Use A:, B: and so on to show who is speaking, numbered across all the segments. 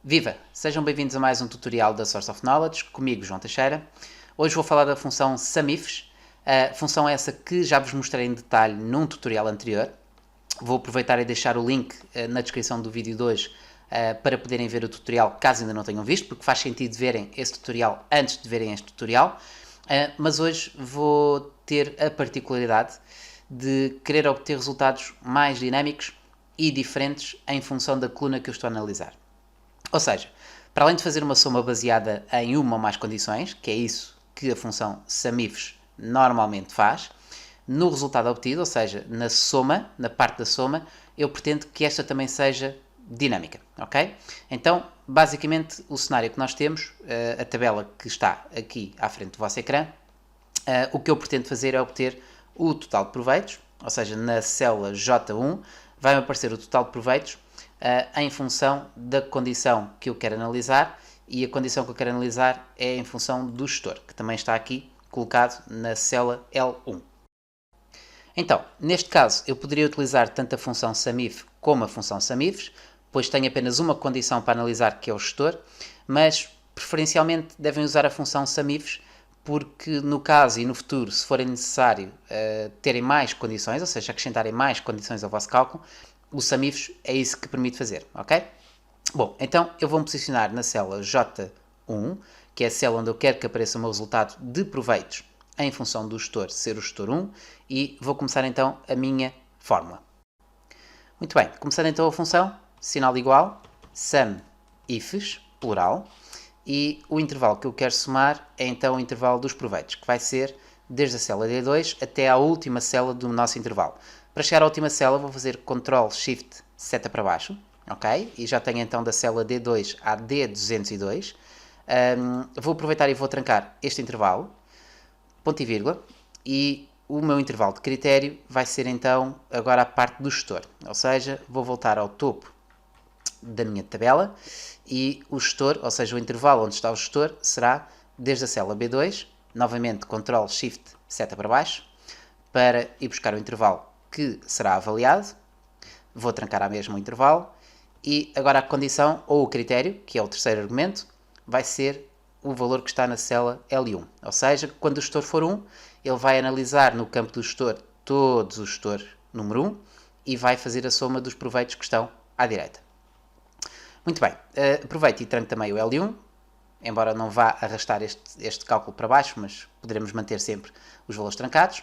A: Viva! Sejam bem-vindos a mais um tutorial da Source of Knowledge, comigo João Teixeira. Hoje vou falar da função SUMIFs, a função essa que já vos mostrei em detalhe num tutorial anterior. Vou aproveitar e deixar o link na descrição do vídeo de hoje para poderem ver o tutorial caso ainda não tenham visto, porque faz sentido verem esse tutorial antes de verem este tutorial. Mas hoje vou ter a particularidade de querer obter resultados mais dinâmicos e diferentes em função da coluna que eu estou a analisar. Ou seja, para além de fazer uma soma baseada em uma ou mais condições, que é isso que a função SUMIFs normalmente faz, no resultado obtido, ou seja, na soma, na parte da soma, eu pretendo que esta também seja dinâmica, ok? Então, basicamente, o cenário que nós temos, a tabela que está aqui à frente do vosso ecrã, o que eu pretendo fazer é obter o total de proveitos, ou seja, na célula J1 vai-me aparecer o total de proveitos em função da condição que eu quero analisar, e a condição que eu quero analisar é em função do gestor, que também está aqui colocado na célula L1. Então, neste caso, eu poderia utilizar tanto a função SUMIF como a função SUMIFs, pois tenho apenas uma condição para analisar, que é o gestor, mas preferencialmente devem usar a função SUMIFs, porque no caso e no futuro, se forem necessário terem mais condições, ou seja, acrescentarem mais condições ao vosso cálculo, o SUMIFs é isso que permite fazer, ok? Bom, então eu vou-me posicionar na célula J1, que é a célula onde eu quero que apareça o meu resultado de proveitos em função do gestor ser o gestor 1, e vou começar então a minha fórmula. Muito bem, começando então a função, sinal igual, SUMIFs, plural, e o intervalo que eu quero somar é então o intervalo dos proveitos, que vai ser desde a célula D2 até à última célula do nosso intervalo. Para chegar à última célula vou fazer Ctrl Shift seta para baixo, ok? E já tenho então da célula D2 à D202. Vou aproveitar e vou trancar este intervalo, ponto e vírgula, e o meu intervalo de critério vai ser então agora a parte do gestor, ou seja, vou voltar ao topo da minha tabela e o gestor, ou seja, o intervalo onde está o gestor, será desde a célula B2, novamente Ctrl Shift seta para baixo, para ir buscar o intervalo que será avaliado, vou trancar a mesma o intervalo, e agora a condição ou o critério, que é o terceiro argumento, vai ser o valor que está na célula L1, ou seja, quando o gestor for 1, ele vai analisar no campo do gestor todos os gestores número 1 e vai fazer a soma dos proveitos que estão à direita. Muito bem, aproveito e tranco também o L1, embora não vá arrastar este cálculo para baixo, mas poderemos manter sempre os valores trancados.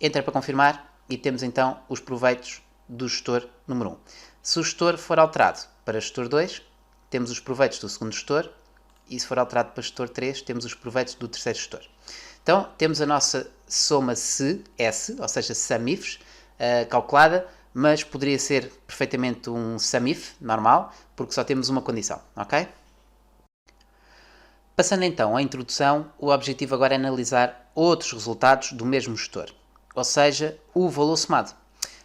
A: Entra para confirmar e temos então os proveitos do gestor número 1. Se o gestor for alterado para gestor 2, temos os proveitos do segundo gestor, e se for alterado para gestor 3, temos os proveitos do terceiro gestor. Então, temos a nossa soma S, ou seja, SUMIFs, calculada, mas poderia ser perfeitamente um SUMIF normal, porque só temos uma condição, ok? Passando então à introdução, o objetivo agora é analisar outros resultados do mesmo gestor, ou seja, o valor somado,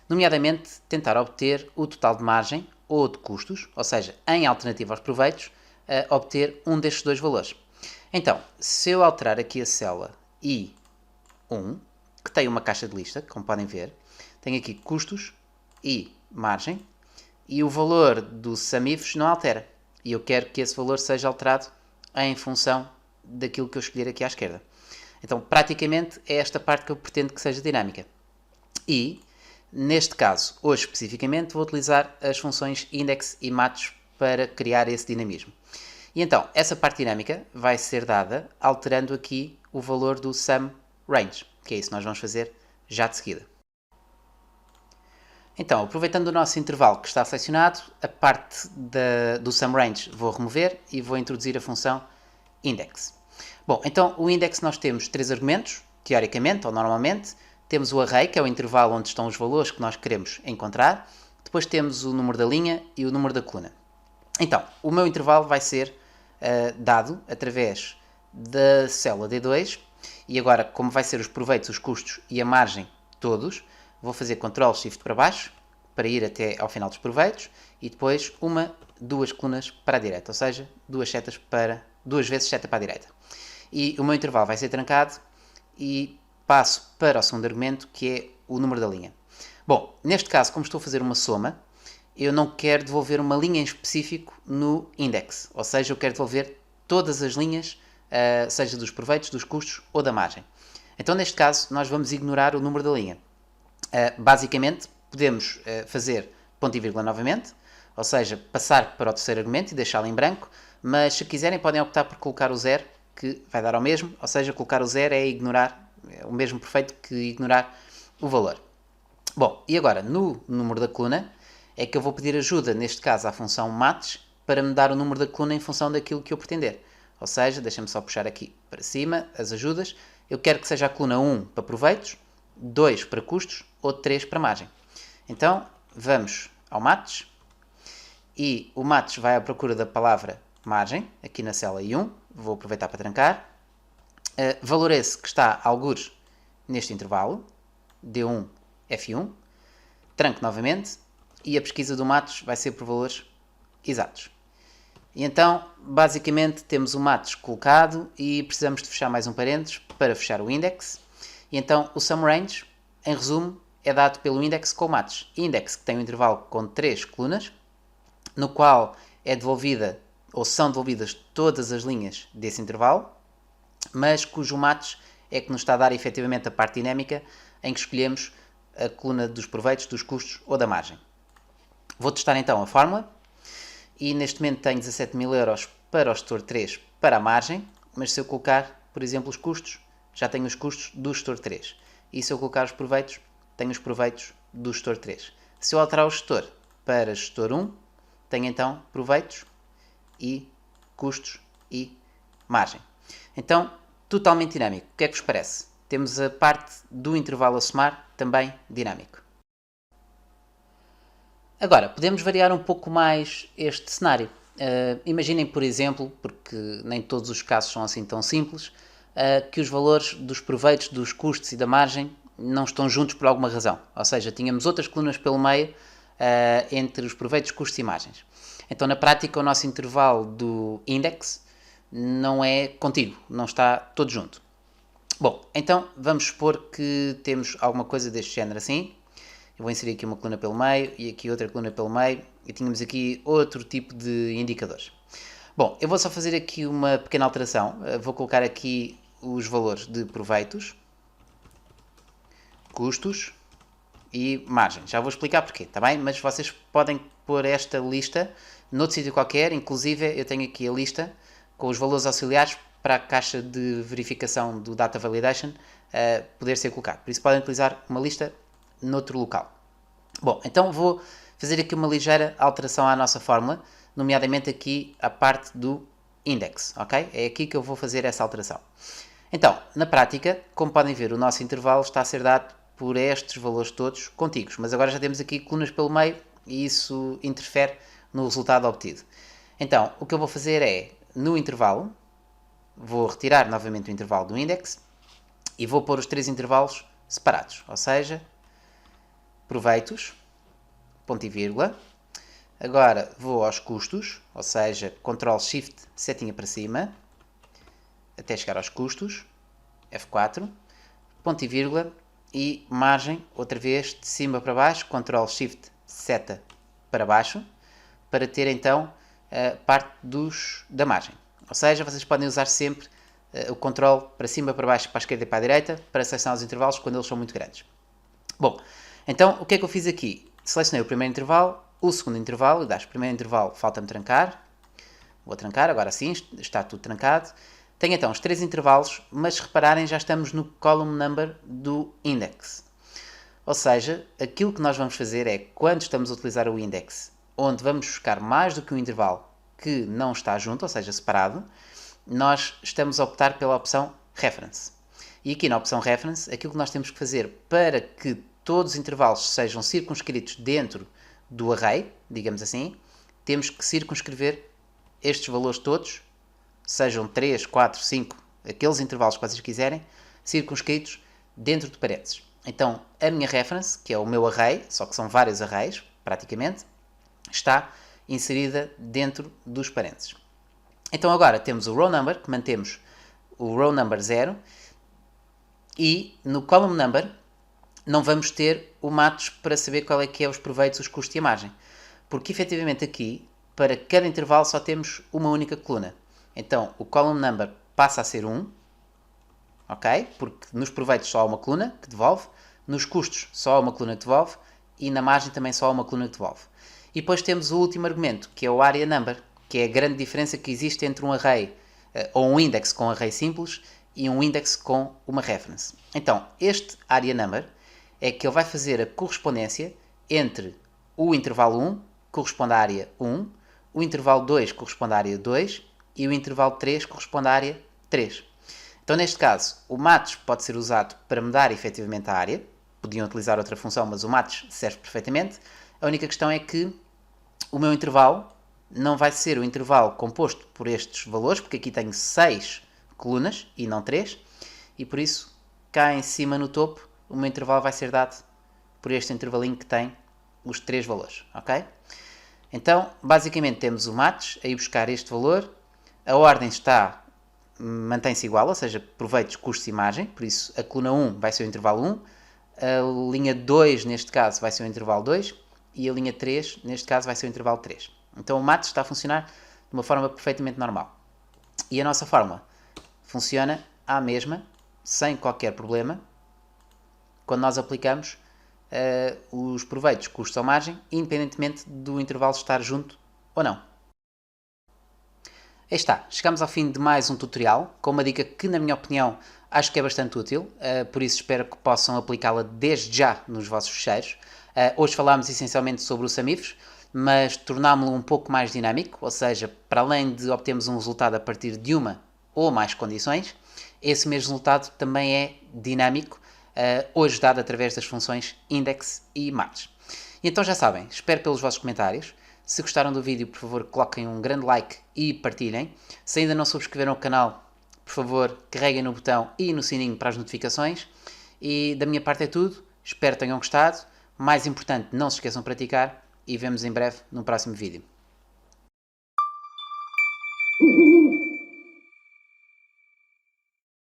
A: nomeadamente tentar obter o total de margem ou de custos, ou seja, em alternativa aos proveitos, obter um destes dois valores. Então, se eu alterar aqui a célula I1, que tem uma caixa de lista, como podem ver, tenho aqui custos e margem, e o valor do SUMIFs não altera, e eu quero que esse valor seja alterado em função daquilo que eu escolher aqui à esquerda. Então, praticamente, é esta parte que eu pretendo que seja dinâmica. E, neste caso, hoje especificamente, vou utilizar as funções index e match para criar esse dinamismo. E então, essa parte dinâmica vai ser dada alterando aqui o valor do SUMRange, que é isso que nós vamos fazer já de seguida. Então, aproveitando o nosso intervalo que está selecionado, a parte do SUMRange vou remover e vou introduzir a função index. Bom, então o index nós temos três argumentos, teoricamente ou normalmente. Temos o array, que é o intervalo onde estão os valores que nós queremos encontrar. Depois temos o número da linha e o número da coluna. Então, o meu intervalo vai ser dado através da célula D2, e agora, como vai ser os proveitos, os custos e a margem todos, vou fazer Ctrl Shift para baixo para ir até ao final dos proveitos, e depois duas colunas para a direita, ou seja, duas vezes seta para a direita. E o meu intervalo vai ser trancado e passo para o segundo argumento, que é o número da linha. Bom, neste caso, como estou a fazer uma soma, eu não quero devolver uma linha em específico no index, ou seja, eu quero devolver todas as linhas, seja dos proveitos, dos custos ou da margem. Então, neste caso, nós vamos ignorar o número da linha. Basicamente, podemos fazer ponto e vírgula novamente, ou seja, passar para o terceiro argumento e deixá-lo em branco, mas se quiserem podem optar por colocar o zero, que vai dar ao mesmo, ou seja, colocar o zero é ignorar, é o mesmo perfeito que ignorar o valor. Bom, e agora, no número da coluna, é que eu vou pedir ajuda, neste caso à função match, para me dar o número da coluna em função daquilo que eu pretender. Ou seja, deixa-me só puxar aqui para cima as ajudas. Eu quero que seja a coluna 1 para proveitos, 2 para custos ou 3 para margem. Então, vamos ao match e o match vai à procura da palavra margem, aqui na célula I1. Vou aproveitar para trancar. Valor esse que está algures neste intervalo, D1, F1. Tranco novamente e a pesquisa do match vai ser por valores exatos. E então, basicamente, temos o match colocado e precisamos de fechar mais um parênteses para fechar o index. E então, o sum range, em resumo, é dado pelo index com o match. Index que tem um intervalo com 3 colunas, no qual é devolvida, ou são devolvidas todas as linhas desse intervalo, mas cujo match é que nos está a dar efetivamente a parte dinâmica em que escolhemos a coluna dos proveitos, dos custos ou da margem. Vou testar então a fórmula e neste momento tenho 17.000 euros para o gestor 3 para a margem, mas se eu colocar, por exemplo, os custos, já tenho os custos do gestor 3. E se eu colocar os proveitos, tenho os proveitos do gestor 3. Se eu alterar o gestor para gestor 1, tenho então proveitos e custos e margem. Então, totalmente dinâmico. O que é que vos parece? Temos a parte do intervalo a somar também dinâmico. Agora, podemos variar um pouco mais este cenário. Imaginem, por exemplo, porque nem todos os casos são assim tão simples, que os valores dos proveitos, dos custos e da margem não estão juntos por alguma razão. Ou seja, tínhamos outras colunas pelo meio entre os proveitos, custos e margens. Então, na prática, o nosso intervalo do index não é contínuo, não está todo junto. Bom, então vamos supor que temos alguma coisa deste género assim. Eu vou inserir aqui uma coluna pelo meio e aqui outra coluna pelo meio e tínhamos aqui outro tipo de indicadores. Bom, eu vou só fazer aqui uma pequena alteração. Vou colocar aqui os valores de proveitos, custos e margem. Já vou explicar porquê, está bem? Mas vocês podem pôr esta lista noutro sítio qualquer, inclusive eu tenho aqui a lista com os valores auxiliares para a caixa de verificação do Data Validation poder ser colocado. Por isso podem utilizar uma lista noutro local. Bom, então vou fazer aqui uma ligeira alteração à nossa fórmula, nomeadamente aqui a parte do index, ok? É aqui que eu vou fazer essa alteração. Então, na prática, como podem ver, o nosso intervalo está a ser dado por estes valores todos contíguos, mas agora já temos aqui colunas pelo meio e isso interfere no resultado obtido. Então, o que eu vou fazer é, no intervalo, vou retirar novamente o intervalo do index e vou pôr os 3 intervalos separados, ou seja, proveitos, ponto e vírgula. Agora vou aos custos, ou seja, Ctrl Shift setinha para cima, até chegar aos custos, F4, ponto e vírgula, e margem, outra vez, de cima para baixo, Ctrl Shift seta para baixo, para ter então a parte da margem. Ou seja, vocês podem usar sempre o controle para cima, para baixo, para a esquerda e para a direita, para selecionar os intervalos quando eles são muito grandes. Bom, então o que é que eu fiz aqui? Selecionei o primeiro intervalo, o segundo intervalo, e o primeiro intervalo falta-me trancar. Vou trancar, agora sim, está tudo trancado. Tenho então os 3 intervalos, mas se repararem já estamos no column number do index. Ou seja, aquilo que nós vamos fazer é, quando estamos a utilizar o index, onde vamos buscar mais do que um intervalo que não está junto, ou seja, separado, nós estamos a optar pela opção Reference. E aqui na opção Reference, aquilo que nós temos que fazer para que todos os intervalos sejam circunscritos dentro do array, digamos assim, temos que circunscrever estes valores todos, sejam 3, 4, 5, aqueles intervalos que vocês quiserem, circunscritos dentro de parênteses. Então, a minha reference, que é o meu array, só que são vários arrays, praticamente, está inserida dentro dos parênteses. Então agora temos o row number, que mantemos o row number 0, e no column number não vamos ter o match para saber qual é que é os proveitos, os custos e a margem. Porque efetivamente aqui, para cada intervalo só temos uma única coluna. Então o column number passa a ser 1, ok? Porque nos proveitos só há uma coluna que devolve, nos custos só há uma coluna que devolve e na margem também só há uma coluna que devolve. E depois temos o último argumento, que é o area number, que é a grande diferença que existe entre um array ou um index com array simples e um index com uma reference. Então, este area number é que ele vai fazer a correspondência entre o intervalo 1, que corresponde à área 1, o intervalo 2 corresponde à área 2 e o intervalo 3 corresponde à área 3. Então, neste caso, o matos pode ser usado para mudar efetivamente a área. Podiam utilizar outra função, mas o matos serve perfeitamente. A única questão é que o meu intervalo não vai ser o intervalo composto por estes valores, porque aqui tenho 6 colunas e não 3, e por isso, cá em cima no topo, o meu intervalo vai ser dado por este intervalinho que tem os 3 valores, ok? Então, basicamente temos o matos a ir buscar este valor, a ordem mantém-se igual, ou seja, proveitos, custos e margem, por isso a coluna 1 vai ser o intervalo 1, a linha 2 neste caso vai ser o intervalo 2 e a linha 3 neste caso vai ser o intervalo 3. Então o matos está a funcionar de uma forma perfeitamente normal. E a nossa fórmula funciona à mesma, sem qualquer problema, quando nós aplicamos os proveitos, custos ou margem, independentemente do intervalo estar junto ou não. Aí está, chegamos ao fim de mais um tutorial, com uma dica que, na minha opinião, acho que é bastante útil, por isso espero que possam aplicá-la desde já nos vossos fecheiros. Hoje falámos essencialmente sobre o Samifs, mas tornámo-lo um pouco mais dinâmico, ou seja, para além de obtermos um resultado a partir de uma ou mais condições, esse mesmo resultado também é dinâmico, hoje dado através das funções index e matos. E então já sabem, espero pelos vossos comentários. Se gostaram do vídeo, por favor, coloquem um grande like e partilhem. Se ainda não subscreveram o canal, por favor, carreguem no botão e no sininho para as notificações. E da minha parte é tudo. Espero que tenham gostado. Mais importante, não se esqueçam de praticar e vemos em breve no próximo vídeo.